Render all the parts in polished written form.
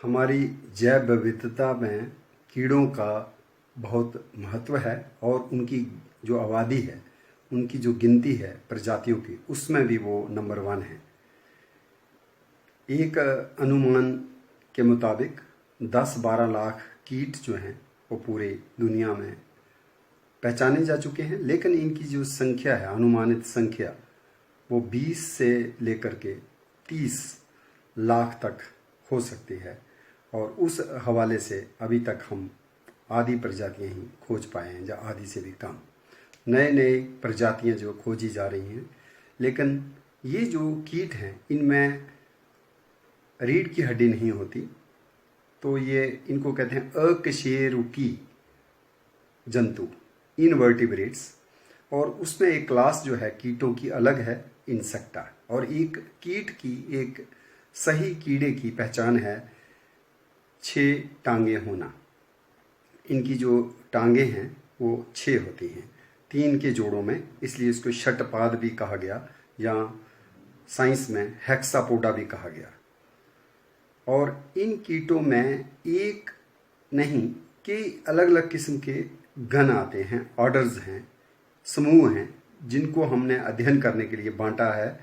हमारी जैव विविधता में कीड़ों का बहुत महत्व है और उनकी जो आबादी है, उनकी जो गिनती है प्रजातियों की, उसमें भी वो नंबर 1 है। एक अनुमान के मुताबिक 10-12 लाख कीट जो हैं वो पूरे दुनिया में पहचाने जा चुके हैं, लेकिन इनकी जो संख्या है, अनुमानित संख्या, वो 20 से लेकर के 30 लाख तक हो सकती है। और उस हवाले से अभी तक हम आधी प्रजातियां ही खोज पाए हैं, या आधी से भी कम। नए नए प्रजातियां जो खोजी जा रही हैं, लेकिन ये जो कीट हैं इनमें रीढ़ की हड्डी नहीं होती, तो ये इनको कहते हैं अकशेरुकी जंतु, इनवर्टिब्रेट्स। और उसमें एक क्लास जो है कीटों की अलग है, इंसेक्टा। और एक कीट की, एक सही कीड़े की पहचान है 6 टांगे होना। इनकी जो टांगे हैं वो 6 होती हैं, 3 के जोड़ों में, इसलिए इसको षटपाद भी कहा गया, या साइंस में हेक्सापोडा भी कहा गया। और इन कीटों में एक नहीं, कई अलग अलग किस्म के गण आते हैं, ऑर्डर्स हैं, समूह हैं, जिनको हमने अध्ययन करने के लिए बांटा है।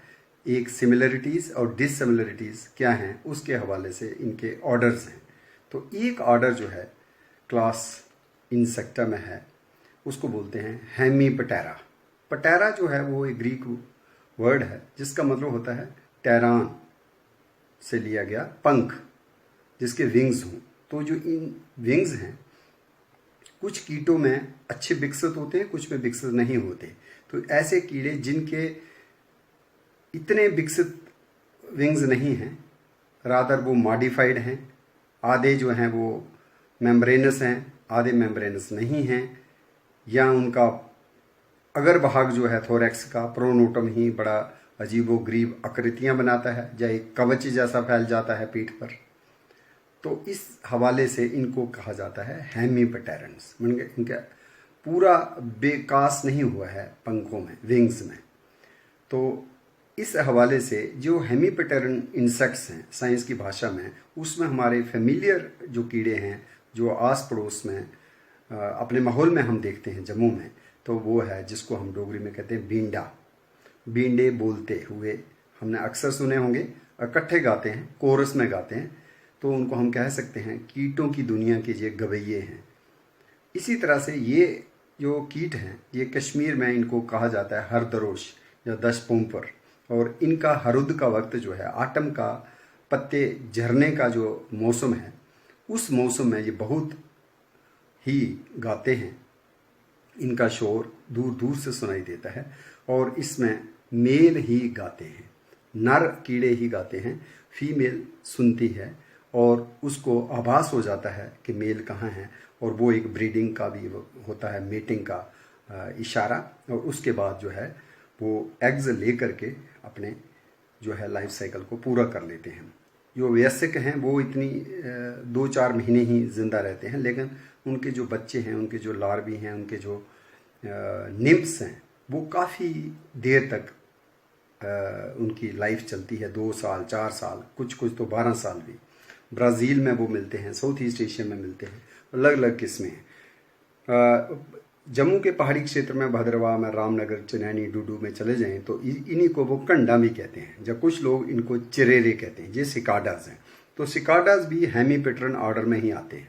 एक सिमिलरिटीज़ और डिससिमिलरिटीज़ क्या हैं उसके हवाले से इनके ऑर्डर्स हैं। तो एक ऑर्डर जो है क्लास इंसेक्टा में है, उसको बोलते हैं हेमीपटेरा। पटेरा जो है वो एक ग्रीक वर्ड है जिसका मतलब होता है टेरान से लिया गया पंख, जिसके विंग्स हों। तो जो इन विंग्स हैं, कुछ कीटों में अच्छे विकसित होते हैं, कुछ में विकसित नहीं होते। तो ऐसे कीड़े जिनके इतने विकसित विंग्स नहीं हैं, रादर वो मॉडिफाइड हैं, आधे जो हैं वो मेम्ब्रेनस हैं, आधे मेम्ब्रेनस नहीं हैं, या उनका अगर भाग जो है थोरैक्स का प्रोनोटम ही बड़ा अजीबोगरीब आकृतियां बनाता है, या एक कवच जैसा फैल जाता है पीठ पर। तो इस हवाले से इनको कहा जाता है हेमीपटेरन्स। इनका पूरा विकास नहीं हुआ है पंखों में, विंग्स में। तो इस हवाले से जो हेमीपटेरन इंसेक्ट्स हैं साइंस की भाषा में, उसमें हमारे फेमिलियर जो कीड़े हैं, जो आस पड़ोस में अपने माहौल में हम देखते हैं जम्मू में, तो वो है जिसको हम डोगरी में कहते हैं बींडा। बींडे बोलते हुए हमने अक्सर सुने होंगे, इकट्ठे गाते हैं, कोरस में गाते हैं, तो उनको हम कह सकते हैं कीटों की दुनिया के ये गवैये हैं। इसी तरह से ये जो कीट हैं, ये कश्मीर में इनको कहा जाता है हरदरोश या दशपोम्पर। और इनका हरुद का वक्त जो है, आटम का पत्ते झरने का जो मौसम है, उस मौसम में ये बहुत ही गाते हैं। इनका शोर दूर दूर से सुनाई देता है, और इसमें मेल ही गाते हैं, नर कीड़े ही गाते हैं, फीमेल सुनती है और उसको आभास हो जाता है कि मेल कहाँ है, और वो एक ब्रीडिंग का भी होता है, मेटिंग का इशारा। और उसके बाद जो है वो एग्स ले करके अपने जो है लाइफ साइकिल को पूरा कर लेते हैं। जो वयस्क हैं वो इतनी 2-4 महीने ही ज़िंदा रहते हैं, लेकिन उनके जो बच्चे हैं, उनके जो लार्वी हैं, उनके जो निम्फ्स हैं, वो काफ़ी देर तक उनकी लाइफ चलती है, 2 साल 4 साल, कुछ कुछ तो 12 साल भी। ब्राज़ील में वो मिलते हैं, साउथ ईस्ट एशिया में मिलते हैं, अलग अलग किस्में हैं। जम्मू के पहाड़ी क्षेत्र में भद्रवाह में, रामनगर, चनैनी, डूडू में चले जाएं तो इन्हीं को वो कंडा भी कहते हैं, जब कुछ लोग इनको चिरेरे कहते हैं। ये सिकाडाज हैं। तो सिकाडाज भी हेमीपटेरन ऑर्डर में ही आते हैं।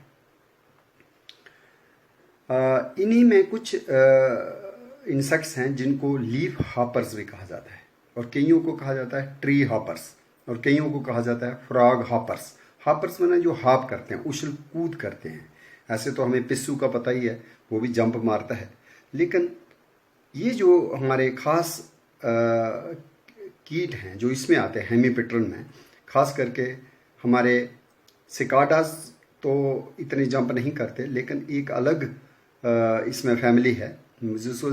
इन्हीं में कुछ इंसेक्ट्स हैं जिनको लीफ हॉपर्स भी कहा जाता है, और कईयों को कहा जाता है ट्री हॉपर्स, और कईयों को कहा जाता है फ्रॉग हॉपर्स। हॉपर्स में जो हॉप करते हैं, उछल कूद करते हैं। ऐसे तो हमें पिस्सू का पता ही है, वो भी जंप मारता है, लेकिन ये जो हमारे खास कीट हैं जो इसमें आते हैं हेमीपटेरन में, खास करके हमारे सिकाडास तो इतने जंप नहीं करते, लेकिन एक अलग इसमें फैमिली है जिसको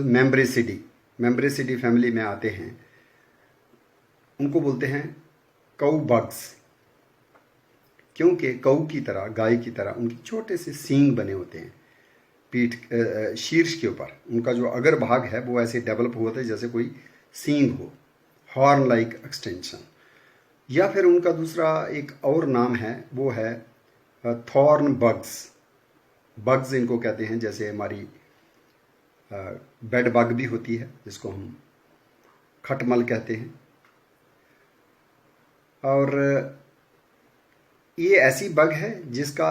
मेम्ब्रेसिडी फैमिली में आते हैं। उनको बोलते हैं कऊ बग्स, क्योंकि कऊ की तरह, गाय की तरह उनके छोटे से सींग बने होते हैं पीठ, शीर्ष के ऊपर। उनका जो अगर भाग है वो ऐसे डेवलप हुआ था जैसे कोई सींग हो, हॉर्न लाइक एक्सटेंशन। या फिर उनका दूसरा एक और नाम है, वो है थॉर्न बग्स इनको कहते हैं, जैसे हमारी बेड बग भी होती है जिसको हम खटमल कहते हैं। और ये ऐसी बग है जिसका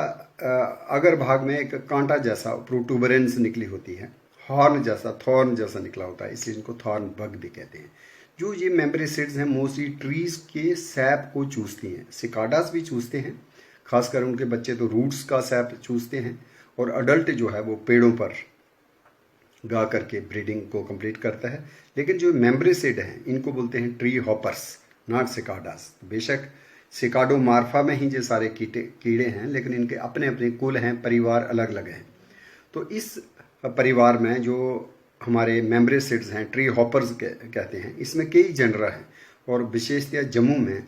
अगर भाग में एक कांटा जैसा प्रोटूबरेंस निकली होती है, थॉर्न जैसा निकला होता है, इसलिए इनको थॉर्न बग भी कहते हैं। जो ये मेम्ब्रेसिड्स हैं मोस्टली ट्रीज के सैप को चूसती हैं। सिकाडास भी चूसते हैं, खासकर उनके बच्चे तो रूट्स का सैप चूसते हैं, और अडल्ट जो है वो पेड़ों पर गा करके ब्रीडिंग को कंप्लीट करता है। लेकिन जो मेम्ब्रेसिड हैं इनको बोलते हैं ट्री हॉपर्स, नॉट सिकाडास। बेशक सिकाडो मार्फा में ही ये सारे कीड़े हैं, लेकिन इनके अपने अपने कुल हैं, परिवार अलग अलग हैं। तो इस परिवार में जो हमारे मेम्ब्रेसिड्स हैं, ट्री हॉपर्स कहते हैं, इसमें कई जनरा हैं। और विशेषतः जम्मू में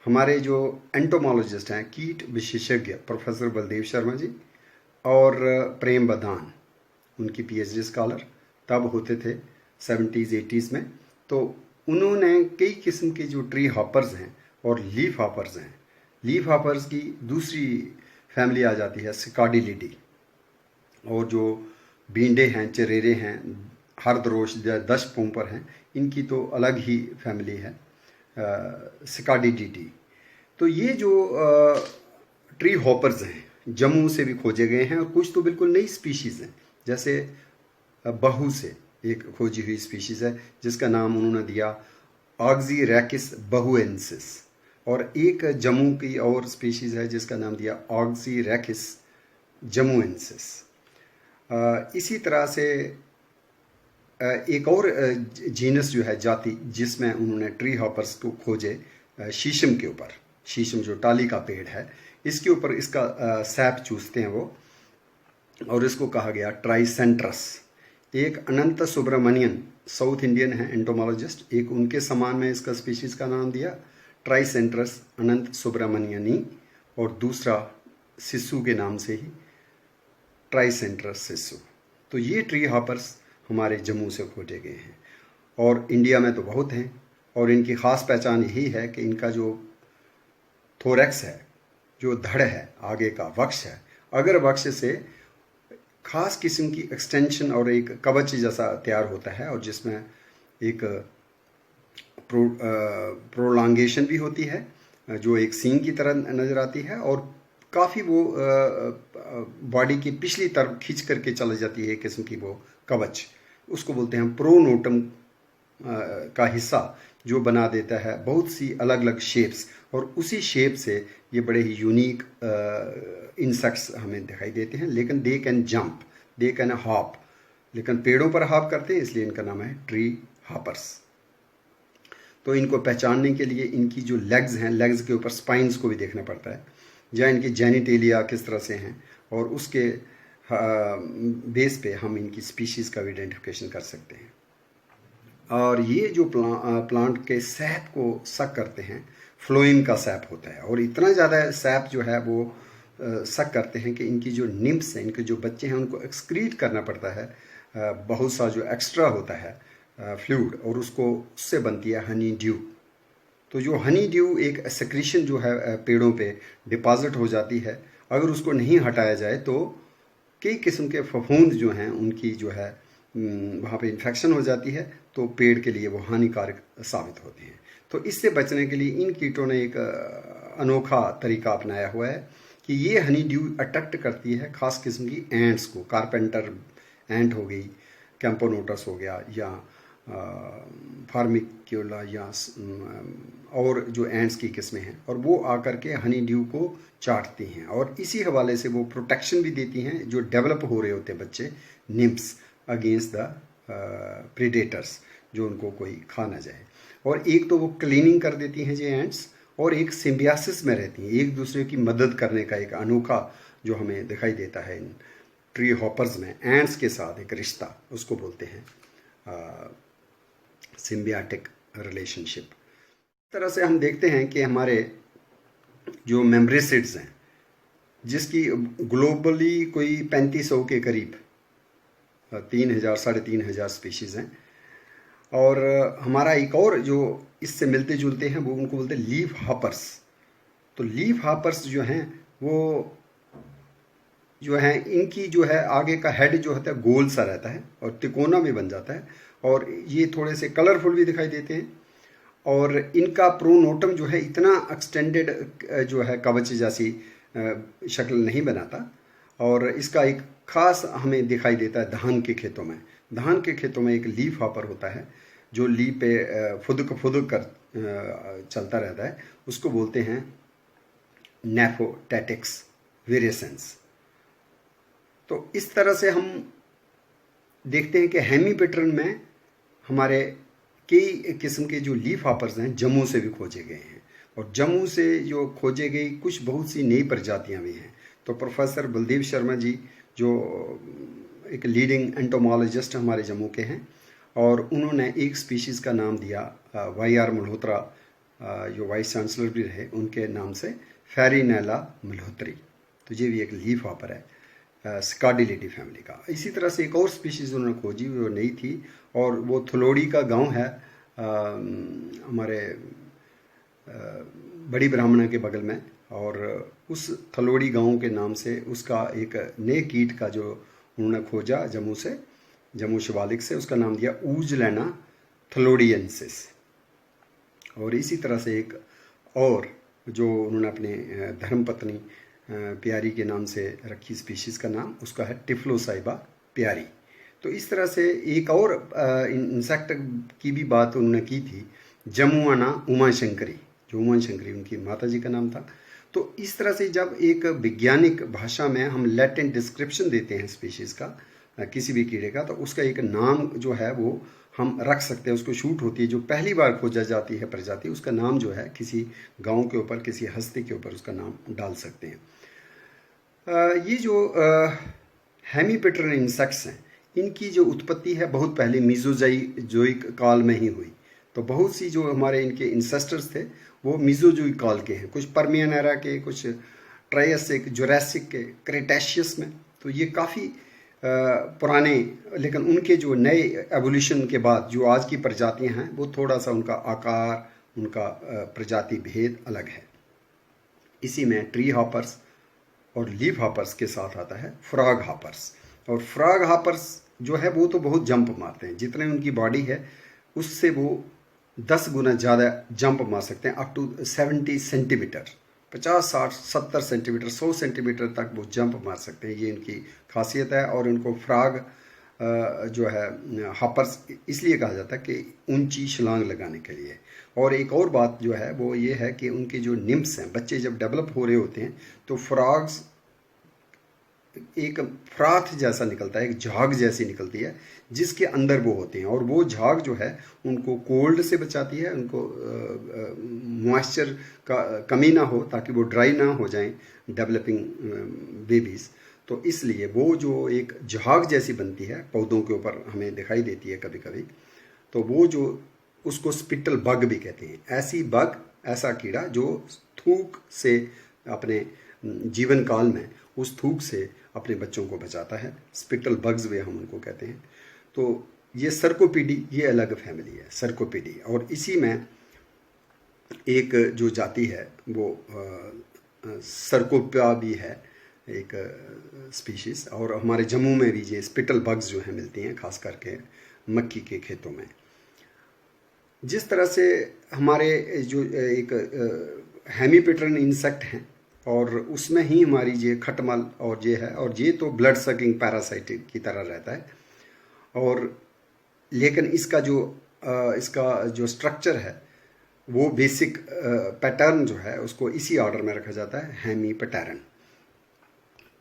हमारे जो एंटोमोलॉजिस्ट हैं, कीट विशेषज्ञ प्रोफेसर बलदेव शर्मा जी और प्रेम बदान, उनकी पीएचडी स्कॉलर तब होते थे 70s 80s में, तो उन्होंने कई किस्म के जो ट्री हॉपर्स हैं और लीफ हॉपर्स हैं, लीफ हॉपर्स की दूसरी फैमिली आ जाती है सिकाडिलिडी, और जो बींडे हैं, चरेरे हैं, हरदरोश, दश पोंपर हैं, इनकी तो अलग ही फैमिली है सिकाडिडिडी। तो ये जो ट्री हॉपर्स हैं जम्मू से भी खोजे गए हैं, और कुछ तो बिल्कुल नई स्पीशीज़ हैं। जैसे बहू से एक खोजी हुई स्पीशीज़ है जिसका नाम उन्होंने दिया ऑक्सीरैकिस बहुएंसिस, और एक जम्मू की और स्पीशीज़ है जिसका नाम दिया ऑक्सीरैकिस जम्मुएंसिस। इसी तरह से एक और जीनस जो है, जाति, जिसमें उन्होंने ट्री हॉपर्स को खोजे शीशम के ऊपर। शीशम जो टाली का पेड़ है, इसके ऊपर इसका सैप चूसते हैं वो, और इसको कहा गया ट्राइसेंट्रस। एक अनंत सुब्रमण्यन साउथ इंडियन है एंटोमोलॉजिस्ट, एक उनके समान में इसका स्पीशीज़ का नाम दिया ट्राइसेंट्रस अनंत सुब्रमण्यनी, और दूसरा सिसु के नाम से ही ट्राइसेंट्रस सिसु। तो ये ट्री हॉपर्स हमारे जम्मू से खोजे गए हैं, और इंडिया में तो बहुत हैं। और इनकी ख़ास पहचान यही है कि इनका जो थोरैक्स है, जो धड़ है, आगे का वक्ष है, अगर वक्ष से खास किस्म की एक्सटेंशन और एक कवच जैसा तैयार होता है, और जिसमें एक प्रोलॉन्गेशन भी होती है जो एक सींग की तरह नज़र आती है, और काफ़ी वो बॉडी की पिछली तरफ खींच करके चली जाती है, एक किस्म की वो कवच, उसको बोलते हैं प्रोनोटम का हिस्सा, जो बना देता है बहुत सी अलग अलग शेप्स। और उसी शेप से ये बड़े ही यूनिक इंसेक्ट्स हमें दिखाई देते हैं। लेकिन they can jump, they can hop, लेकिन पेड़ों पर हॉप करते हैं, इसलिए इनका नाम है ट्री हॉपर्स। तो इनको पहचानने के लिए इनकी जो लेग्स हैं, लेग्स के ऊपर स्पाइंस को भी देखना पड़ता है, या इनकी जेनिटेलिया किस तरह से हैं, और उसके बेस पे हम इनकी स्पीशीज़ का भी आइडेंटिफिकेशन कर सकते हैं। और ये जो प्लांट के सैप को सक करते हैं, फ्लोएम का सैप होता है, और इतना ज़्यादा सैप जो है वो सक करते हैं कि इनकी जो निम्फ्स हैं, इनके जो बच्चे हैं, उनको एक्सक्रीट करना पड़ता है, बहुत सा जो एक्स्ट्रा होता है फ्लूइड, और उससे बनती है हनी ड्यू। तो जो हनी ड्यू एक सेक्रीशन जो है पेड़ों पे डिपॉजिट हो जाती है, अगर उसको नहीं हटाया जाए तो कई किस्म के फफूंद जो हैं उनकी जो है वहाँ पे इन्फेक्शन हो जाती है, तो पेड़ के लिए वो हानिकारक साबित होती हैं। तो इससे बचने के लिए इन कीटों ने एक अनोखा तरीका अपनाया हुआ है कि ये हनी ड्यू अट्रैक्ट करती है खास किस्म की एंट्स को, कारपेंटर एंट हो गई, कैंपोनोटस हो गया, या फार्मिक्यूला, या और जो एंट्स की किस्में हैं, और वो आकर के हनी ड्यू को चाटती हैं, और इसी हवाले से वो प्रोटेक्शन भी देती हैं जो डेवलप हो रहे होते हैं बच्चे, निम्स, अगेंस्ट द प्रीडेटर्स, जो उनको कोई खा ना जाए। और एक तो वो क्लीनिंग कर देती हैं ये एंट्स, और एक सिम्बियासिस में रहती हैं, एक दूसरे की मदद करने का एक अनोखा जो हमें दिखाई देता है इन ट्री हॉपर्स में, एंट्स के साथ एक रिश्ता, उसको बोलते हैं सिम्बियाटिक रिलेशनशिप। इस तरह से हम देखते हैं कि हमारे जो मेम्ब्रेसिड्स हैं, जिसकी ग्लोबली कोई 3500 के करीब 3000 3,500 स्पीशीज़ हैं, और हमारा एक और जो इससे मिलते जुलते हैं वो उनको बोलते हैं लीफ हॉपर्स। तो लीफ हॉपर्स जो हैं वो जो हैं इनकी जो है आगे का हेड जो होता है गोल सा रहता है और तिकोना भी बन जाता है, और ये थोड़े से कलरफुल भी दिखाई देते हैं। और इनका प्रोनोटम जो है इतना एक्सटेंडेड जो है कवच जैसी शक्ल नहीं बनाता, और इसका एक खास हमें दिखाई देता है धान के खेतों में। धान के खेतों में एक लीफ हॉपर होता है जो लीफ पे फुदक कर चलता रहता है, उसको बोलते हैं नेफोटैटिक्स वेरिएसेंस। तो इस तरह से हम देखते हैं कि हेमीपेटरन में हमारे कई किस्म के जो लीफ हॉपर्स हैं जम्मू से भी खोजे गए हैं, और जम्मू से जो खोजे गई कुछ बहुत सी नई प्रजातियां भी हैं। तो प्रोफेसर बलदेव शर्मा जी जो एक लीडिंग एंटोमोलॉजिस्ट हमारे जम्मू के हैं, और उन्होंने एक स्पीशीज़ का नाम दिया वाई.आर. मल्होत्रा जो वाइस चांसलर भी रहे, उनके नाम से फेरिनेला मल्होत्री। तो ये भी एक लीफ हॉपर है स्कार्डिलिडी फैमिली का। इसी तरह से एक और स्पीशीज़ उन्होंने खोजी, वो नई थी, और वो थलोड़ी का गांव है हमारे बड़ी ब्राह्मणा के बगल में, और उस थलोड़ी गांव के नाम से उसका एक नए कीट का जो उन्होंने खोजा जम्मू से, जम्मू शिवालिक से, उसका नाम दिया ऊजलैना थलोडियंसिस। और इसी तरह से एक और जो उन्होंने अपने धर्मपत्नी प्यारी के नाम से रखी स्पीशीज़ का नाम, उसका है टिफ्लोसाइबा प्यारी। तो इस तरह से एक और इंसेक्ट की भी बात उन्होंने की थी, जमुआना उमा शंकरी, जो उमा शंकरी उनकी माता जी का नाम था। तो इस तरह से जब एक वैज्ञानिक भाषा में हम लैटेंट डिस्क्रिप्शन देते हैं स्पीशीज़ का, किसी भी कीड़े का, तो उसका एक नाम जो है वो हम रख सकते हैं। उसको छूट होती है, जो पहली बार खोजा जाती है प्रजाति, उसका नाम जो है किसी गांव के ऊपर, किसी हस्ती के ऊपर उसका नाम डाल सकते हैं। ये जो हेमीपेटरन इंसेक्ट्स हैं, इनकी जो उत्पत्ति है बहुत पहले मीजोजोइक काल में ही हुई। तो बहुत सी जो हमारे इनके इंसेस्टर्स थे वो मीजोजोइक काल के हैं, कुछ पर्मियन एरा के, कुछ ट्रायसिक, जुरासिक के, क्रेटेशियस में। तो ये काफ़ी पुराने, लेकिन उनके जो नए एवोल्यूशन के बाद जो आज की प्रजातियां हैं वो थोड़ा सा उनका आकार, उनका प्रजाति भेद अलग है। इसी में ट्री हॉपर्स और लीफ हॉपर्स के साथ आता है फ्रॉग हॉपर्स। और फ्रॉग हॉपर्स जो है वो तो बहुत जंप मारते हैं, जितने उनकी बॉडी है उससे वो 10 गुना ज़्यादा जंप मार सकते हैं, up to 70 centimetre, 50, 60, 70 centimetre, 100 centimetre तक वो जंप मार सकते हैं। ये इनकी खासियत है। और इनको फ्रॉग जो है हॉपर्स इसलिए कहा जाता है कि ऊंची छलांग लगाने के लिए। और एक और बात जो है वो ये है कि उनके जो निम्स हैं, बच्चे जब डेवलप हो रहे होते हैं तो फ्रॉग्स एक फ्राथ जैसा निकलता है, एक झाग जैसी निकलती है जिसके अंदर वो होते हैं, और वो झाग जो है उनको कोल्ड से बचाती है, उनको मॉइस्चर का कमी ना हो ताकि वो ड्राई ना हो जाएं डेवलपिंग बेबीज़। तो इसलिए वो जो एक झाग जैसी बनती है पौधों के ऊपर हमें दिखाई देती है कभी कभी, तो वो जो उसको स्पिटल बग भी कहते हैं। ऐसी बग, ऐसा कीड़ा जो थूक से अपने जीवन काल में उस थूक से अपने बच्चों को बचाता है, स्पिटल बग्स वे हम उनको कहते हैं। तो ये सर्कोपीडी, ये अलग फैमिली है सर्कोपीडी। और इसी में एक जो जाति है वो सर्कोपिया भी है, एक स्पीशीज़। और हमारे जम्मू में भी ये स्पिटल बग्स जो हैं मिलती हैं, खास करके मक्की के खेतों में। जिस तरह से हमारे जो एक हेमीपेटरन इंसेक्ट हैं और उसमें ही हमारी ये खटमल और ये है, और ये तो ब्लड सकिंग पैरासाइट की तरह रहता है। और लेकिन इसका जो स्ट्रक्चर है वो बेसिक पैटर्न जो है उसको इसी ऑर्डर में रखा जाता है, हेमीपेटेरन।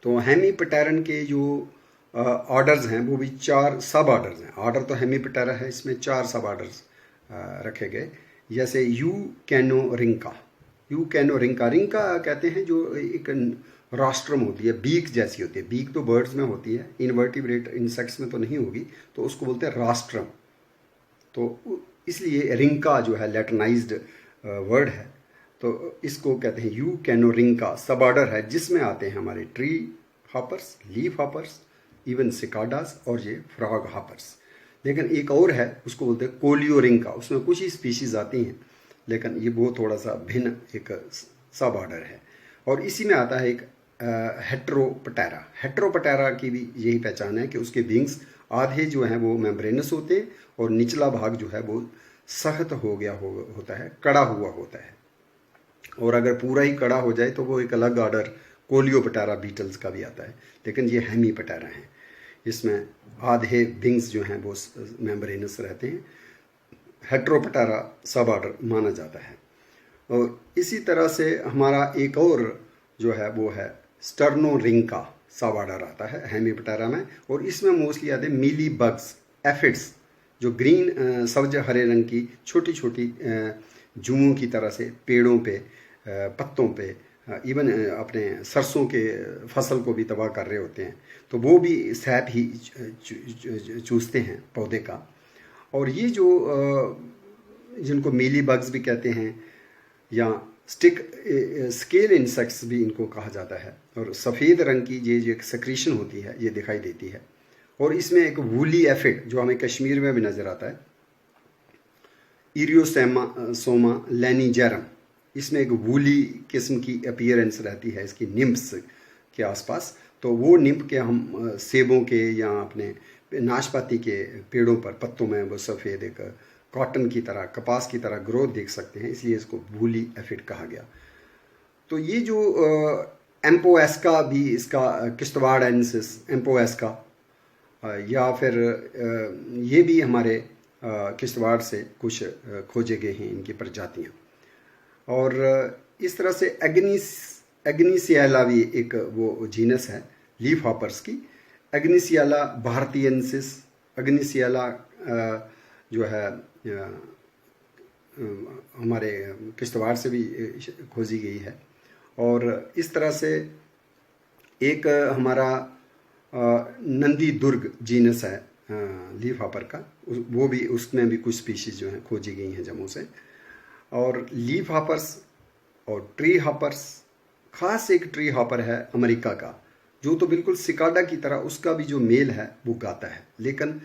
तो हेमीपेटेरन के जो ऑर्डर्स हैं वो भी 4 सब ऑर्डर्स हैं। ऑर्डर तो हेमीपेटेरा है, इसमें 4 सब ऑर्डर्स रखे गए। जैसे यूकैनोरिंका, रिंका कहते हैं जो एक रास्ट्रम होती है, बीक जैसी होती है। बीक तो बर्ड्स में होती है, इनवर्टिब्रेट इंसेक्ट्स में तो नहीं होगी, तो उसको बोलते हैं रास्ट्रम। तो इसलिए रिंका जो है लैटिनाइज्ड वर्ड है, तो इसको कहते हैं यूकैनोरिंका। सब ऑर्डर है जिसमें आते हैं हमारे tree hoppers, leaf hoppers, even cicadas और ये फ्रॉग हॉपर्स। लेकिन एक और है, उसको बोलते हैं कोलियोरिंका। उसमें कुछ ही स्पीशीज़ आती हैं, लेकिन ये वो थोड़ा सा भिन्न एक सब ऑर्डर है। और इसी में आता है एक हेट्रोपटेरा। हेट्रोपटेरा की भी यही पहचान है कि उसके विंग्स आधे जो हैं वो मेम्ब्रेनस होते हैं और निचला भाग जो है वो सख्त हो गया होता है, कड़ा हुआ होता है। और अगर पूरा ही कड़ा हो जाए तो वो एक अलग ऑर्डर कोलियोपटेरा बीटल्स का भी आता है, लेकिन ये हेमीपटेरा हैं। इसमें आधे विंग्स जो हैं वो मेम्ब्रेनस रहते हैं। हेट्रोपटेरा सब ऑर्डर माना जाता है। और इसी तरह से हमारा एक और जो है वो है स्टर्नोरिंका सब ऑर्डर आता है हेमीपटेरा में, और इसमें मोस्टली आते हैं मीली बग्स, एफिड्स, जो ग्रीन सब्ज हरे रंग की छोटी छोटी जुओं की तरह से पेड़ों पे, पत्तों पे, इवन अपने सरसों के फसल को भी तबाह कर रहे होते हैं, तो वो भी सैप ही चूसते हैं पौधे का। और ये जो जिनको मीली बग्स भी कहते हैं या स्केल इंसेक्ट्स भी इनको कहा जाता है, और सफ़ेद रंग की ये जो एक सेक्रीशन होती है ये दिखाई देती है। और इसमें एक वूली एफिड जो हमें कश्मीर में भी नज़र आता है, इरियोसोमा लैनिजेरम, इसमें एक वूली किस्म की अपीयरेंस रहती है इसकी निम्ब्स के आसपास। तो वो निम्ब के हम सेबों के या अपने नाशपाती के पेड़ों पर पत्तों में वो सफ़ेद एक कॉटन की तरह, कपास की तरह ग्रोथ देख सकते हैं, इसलिए इसको वूली एफिड कहा गया। तो ये जो एम्पोएस्का भी, इसका किश्तवाड़ेंसिस एम्पोएस्का, या फिर ये भी हमारे किश्तवाड़ से कुछ खोजे गए हैं इनकी प्रजातियाँ। और इस तरह से एग्नीसियाला भी एक वो जीनस है लीफ हॉपर्स की। एग्नीसियाला भारतीयंसिस, एग्नीसियाला जो है हमारे किश्तवाड़ से भी खोजी गई है। और इस तरह से एक हमारा नंदी दुर्ग जीनस है लीफ हॉपर का, वो भी, उसमें भी कुछ स्पीशीज़ जो हैं खोजी गई हैं जम्मू से। और लीफ हॉपर्स और ट्री हॉपर्स, ख़ास एक ट्री हॉपर है अमेरिका का जो तो बिल्कुल सिकाडा की तरह, उसका भी जो मेल है वो गाता है, लेकिन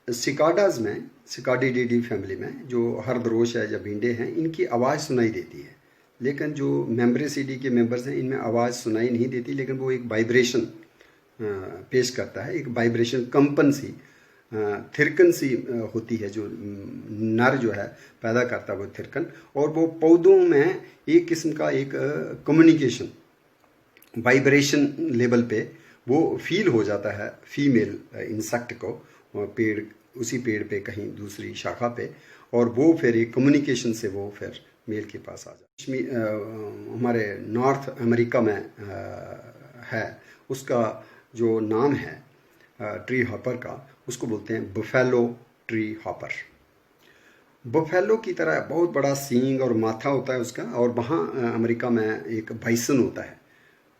सिकाडाज में, सिकाडीडी फैमिली में जो हरदरोश है या भींडे हैं, इनकी आवाज़ सुनाई देती है, लेकिन जो मेम्ब्रेसिडी के मेंबर्स हैं इनमें आवाज़ सुनाई नहीं देती, लेकिन वो एक वाइब्रेशन पेश करता है, एक वाइब्रेशन कंपन सी, थिरकन सी होती है जो नर जो है पैदा करता है वो थिरकन। और वो पौधों में एक किस्म का एक कम्युनिकेशन वाइब्रेशन लेवल पे वो फील हो जाता है फीमेल इंसेक्ट को, पेड़, उसी पेड़ पे कहीं दूसरी शाखा पे, और वो फिर एक कम्युनिकेशन से वो फिर मेल के पास आ जाता है। हमारे नॉर्थ अमेरिका में है, उसका जो नाम है ट्री हॉपर का, उसको बोलते हैं बफेलो ट्री हॉपर। बफेलो की तरह बहुत बड़ा सींग और माथा होता है उसका, और वहाँ अमेरिका में एक बाइसन होता है,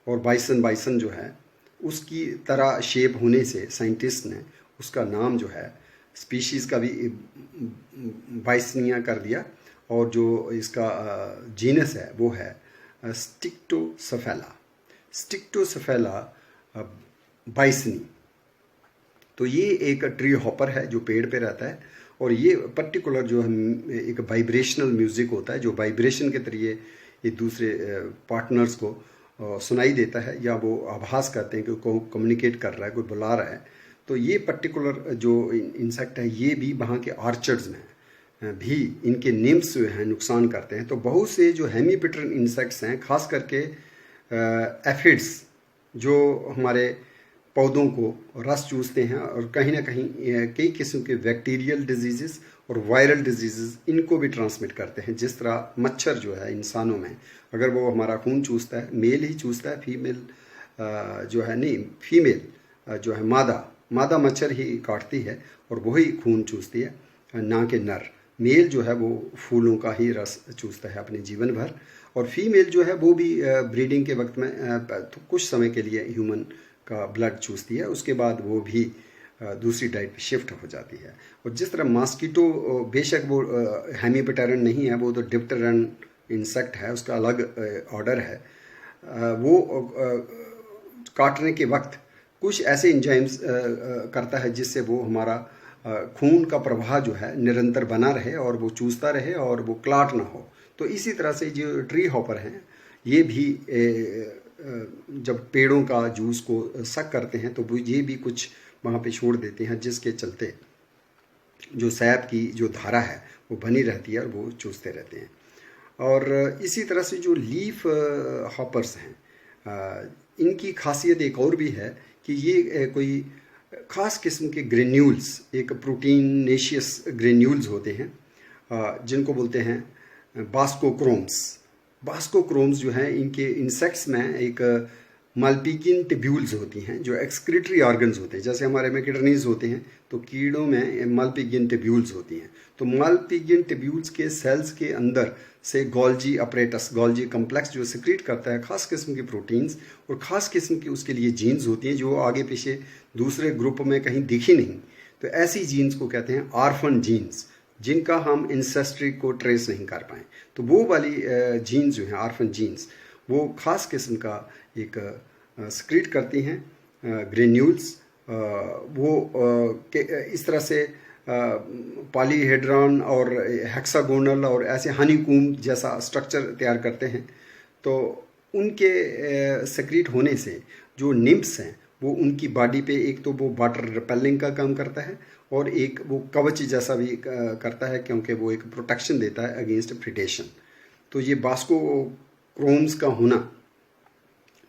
और बाइसन जो है उसकी तरह शेप होने से साइंटिस्ट ने उसका नाम जो है स्पीशीज़ का भी बाइसनिया कर दिया, और जो इसका जीनस है वो है स्टिक्टोसफेला, स्टिक्टोसफेला बाइसनी। तो ये एक ट्री हॉपर है जो पेड़ पे रहता है, और ये पर्टिकुलर जो है एक वाइब्रेशनल म्यूज़िक होता है, जो वाइब्रेशन के जरिए ये दूसरे पार्टनर्स को सुनाई देता है, या वो आभास करते हैं कि कोई कम्युनिकेट कर रहा है, कोई बुला रहा है। तो ये पर्टिकुलर जो इंसेक्ट है ये भी वहाँ के ऑर्चर्ड्स में भी इनके निम्ब्स जो हैं नुकसान करते हैं। तो बहुत से जो हेमीपिटरन इंसेक्ट्स हैं, खास करके एफिड्स, जो हमारे पौधों को रस चूसते हैं, और कहीं ना कहीं कई किस्म के बैक्टीरियल डिजीज़ और वायरल डिजीज़ इनको भी ट्रांसमिट करते हैं। जिस तरह मच्छर जो है इंसानों में, अगर वो हमारा खून चूसता है, मेल ही चूसता है, फीमेल जो है नहीं, फीमेल जो है मादा मच्छर ही काटती है और वही खून चूसती है, ना कि नर। मेल जो है वो फूलों का ही रस चूसता है अपने जीवन भर, और फीमेल जो है वो भी ब्रीडिंग के वक्त में तो कुछ समय के लिए ह्यूमन का ब्लड चूसती है, उसके बाद वो भी दूसरी डाइट पे शिफ्ट हो जाती है। और जिस तरह मॉस्किटो बेशक वो हेमीपिटेरन नहीं है, वो तो डिप्टेरन इंसेक्ट है, उसका अलग ऑर्डर है, वो काटने के वक्त कुछ ऐसे एंजाइम्स करता है जिससे वो हमारा खून का प्रवाह जो है निरंतर बना रहे और वो चूसता रहे और वो क्लाट ना हो। तो इसी तरह से जो ट्री हॉपर हैं ये भी जब पेड़ों का जूस को सक करते हैं तो वो ये भी कुछ वहाँ पे छोड़ देते हैं, जिसके चलते जो सैप की जो धारा है वो बनी रहती है और वो चूसते रहते हैं। और इसी तरह से जो लीफ हॉपर्स हैं, इनकी खासियत एक और भी है कि ये कोई ख़ास किस्म के ग्रेन्यूल्स, एक प्रोटीनेशियस ग्रेन्यूल्स होते हैं, जिनको बोलते हैं बास्कोक्रोम्स। बास्कोक्रोम्स जो हैं, इनके इंसेक्ट्स में एक माल्पीगियन टिब्यूल्स होती हैं जो एक्सक्रीटरी ऑर्गन्स होते हैं। जैसे हमारे में किडनीज होते हैं तो कीड़ों में माल्पीगियन टिब्यूल्स होती हैं। तो माल्पीगियन टिब्यूल्स के सेल्स के अंदर से गोल्जी अपरेटस, गोल्जी कम्प्लेक्स जो सिक्रीट करता है खास किस्म की प्रोटीन्स और ख़ास किस्म की उसके लिए जीन्स होती हैं जो आगे पीछे दूसरे ग्रुप में कहीं दिखी नहीं। तो ऐसी जीन्स को कहते हैं आर्फन जीन्स, जिनका हम इंसेस्ट्री को ट्रेस नहीं कर पाएँ। तो वो वाली जीन्स जो हैं, आर्फन जीन्स, वो ख़ास किस्म का एक सिक्रीट करती हैं ग्रेन्यूल्स। इस तरह से पॉलीहेड्रॉन और हेक्सागोनल और ऐसे हनीकूम जैसा स्ट्रक्चर तैयार करते हैं। तो उनके सिक्रीट होने से जो निम्फ्स हैं वो उनकी बॉडी पे एक तो वो वाटर रिपेलिंग का काम करता है और एक वो कवच जैसा भी करता है, क्योंकि वो एक प्रोटेक्शन देता है अगेंस्ट प्रिडेशन। तो ये बास्कोक्रोम्स का होना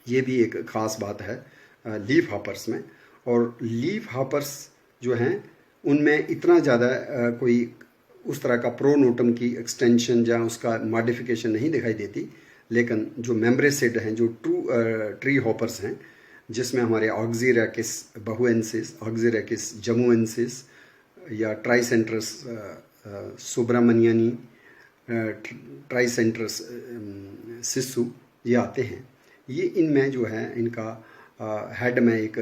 ये भी एक ख़ास बात है लीफ हॉपर्स में। और लीफ हॉपर्स जो हैं उनमें इतना ज़्यादा कोई उस तरह का प्रोनोटम की एक्सटेंशन या उसका मॉडिफिकेशन नहीं दिखाई देती, लेकिन जो मेम्ब्रेसिड हैं, जो ट्री हॉपर्स हैं, जिसमें हमारे ऑक्सीरेकिस बहुएंसिस, ऑक्सीरेकिस जमुएंसिस या ट्राइसेंट्रस सुब्रमण्यनी, ट्राइसेंट्रस सिसु, ये आते हैं। ये इनमें जो है इनका हेड में एक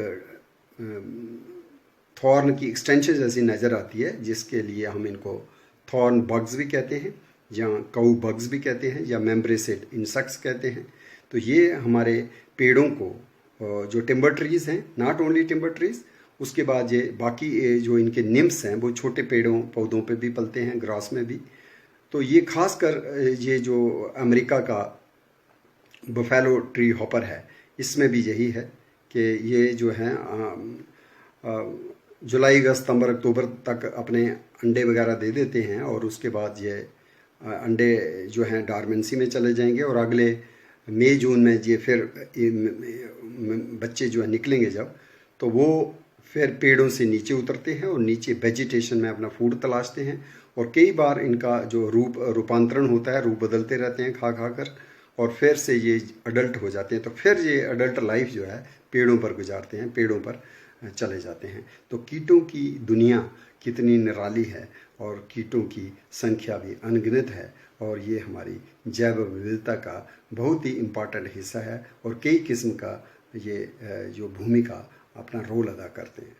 थॉर्न की एक्सटेंशन जैसी नज़र आती है, जिसके लिए हम इनको थॉर्न बग्स भी कहते हैं या काउ बग्स भी कहते हैं या मेम्ब्रेसिड इंसेक्ट्स कहते हैं। तो ये हमारे पेड़ों को, जो टिम्बर ट्रीज़ हैं, नॉट ओनली टिम्बर ट्रीज़, उसके बाद ये बाकी जो इनके निम्स हैं वो छोटे पेड़ों पौधों पे भी पलते हैं, ग्रास में भी। तो ये खास कर ये जो अमेरिका का बफेलो ट्री हॉपर है, इसमें भी यही है कि ये जो है जुलाई अगस्त सितंबर अक्टूबर तक अपने अंडे वगैरह दे देते हैं और उसके बाद ये अंडे जो हैं डॉर्मेंसी में चले जाएंगे और अगले मई जून में ये फिर बच्चे जो है निकलेंगे जब, तो वो फिर पेड़ों से नीचे उतरते हैं और नीचे वेजिटेशन में अपना फूड तलाशते हैं। और कई बार इनका जो रूपांतरण होता है, रूप बदलते रहते हैं खा खा कर, और फिर से ये अडल्ट हो जाते हैं। तो फिर ये अडल्ट लाइफ जो है पेड़ों पर गुजारते हैं, पेड़ों पर चले जाते हैं। तो कीटों की दुनिया कितनी निराली है और कीटों की संख्या भी अनगिनत है, और ये हमारी जैव विविधता का बहुत ही इम्पॉर्टेंट हिस्सा है और कई किस्म का ये जो भूमिका अपना रोल अदा करते हैं।